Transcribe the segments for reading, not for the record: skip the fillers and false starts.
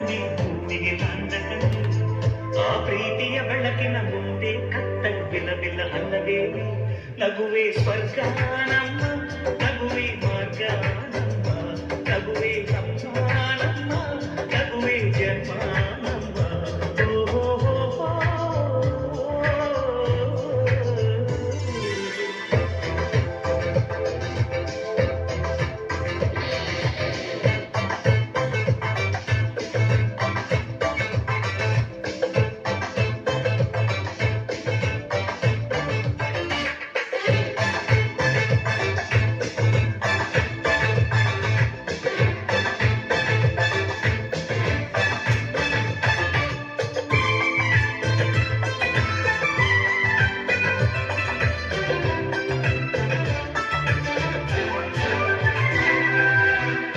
ತುಂಬಿ ಭೂಮಿಗೆ ತಂದ ಕಣ್ಣು ಆ ಪ್ರೀತಿಯ ಬೆಳಕಿನ ಮುಂದೆ ಕತ್ತಲು ಬಿಲಬಿಲ ಅಲ್ಲವೇ ನಗುವೆ ಸ್ವರ್ಗ ನಮ್ಮ ನಗುವೆ ಮಾರ್ಗ ನಮ್ಮ ನಗುವೆ ನಮ್ಮ ನಮ್ಮ ನಗುವೆ ಜನ್ಮ ನಮ್ಮ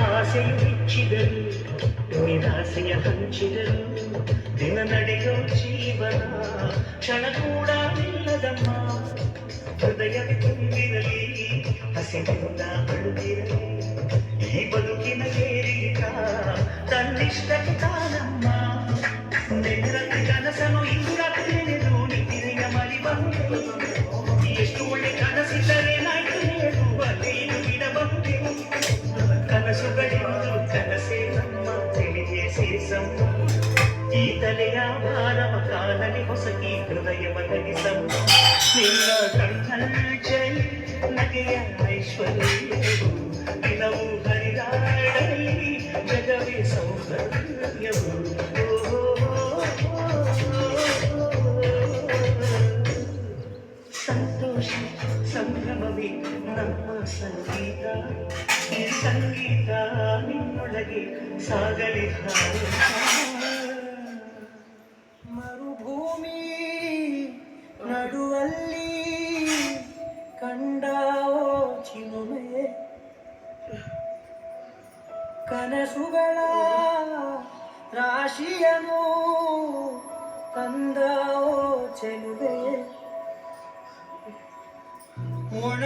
ಆಸೆಯು ಹೆಚ್ಚಿದರು ನಿರಾಸೆಯ ಹಂಚಿದರು ದಿನ ನಡೆಯೋ ಜೀವನ ಕ್ಷಣ ಕೂಡ ನಿಲ್ಲದಮ್ಮ ಹೃದಯವೇ ತುಂಬಿರಲಿ ಹಸಿವಿಂದ ಅಳುತ್ತಿರಲಿ ಈ ಬದುಕಿನ ಏರಿಳಿತ ತನ್ನಿಷ್ಟಕ್ಕೆ ತಾನಮ್ಮ ನೆನರಕ್ಕೆ ಕನಸನು ಇಂಗಾತು ನೆನೆದು ನಿತಿರೆಯ ಮರಿ ಬಂದು ಎಷ್ಟು ಒಳ್ಳೆ ಕನಸಿದ್ದರೇನಾಯ್ತು ಹೇಳು ಅದೇನು ಬಿಡಬಹುದೇ ಕನಸುಗಳೆಂದು ಕನಸೇ ನಮ್ಮ ತಿಳಿಗೆ ಸೇರಿಸಮ್ಮ ಈ ತಲೆಯ ಭಾರವ ಕಾಲನೆ ಹೊಸಕಿ ಹೃದಯವ ನಗಿಸಮ್ಮ ನಿನ್ನ ಕಣ್ಣಂಚಲಿ ನಗೆಯ ಐಶ್ವರ್ಯವು ದಿನವೂ ಹರಿದಾಡಲಿ ಜಗವೇ ಸೌಂದರ್ಯವು ಸಂತೋಷ ಸಂಭ್ರಮವೇ ನಮ್ಮ ಸಂಗೀತ ಈ ಸಂಗೀತ ನಿನ್ನೊಳಗೆ ಸಾಗಲಿ ಮರುಭೂಮಿ ನಡುವಲ್ಲಿ ಕಂಡಾವೋ ಚಿಲುಮೆ ಕನಸುಗಳ ರಾಶಿಯನು ತಂದಾವೋ ಚೆಲುವೆ ಒಣ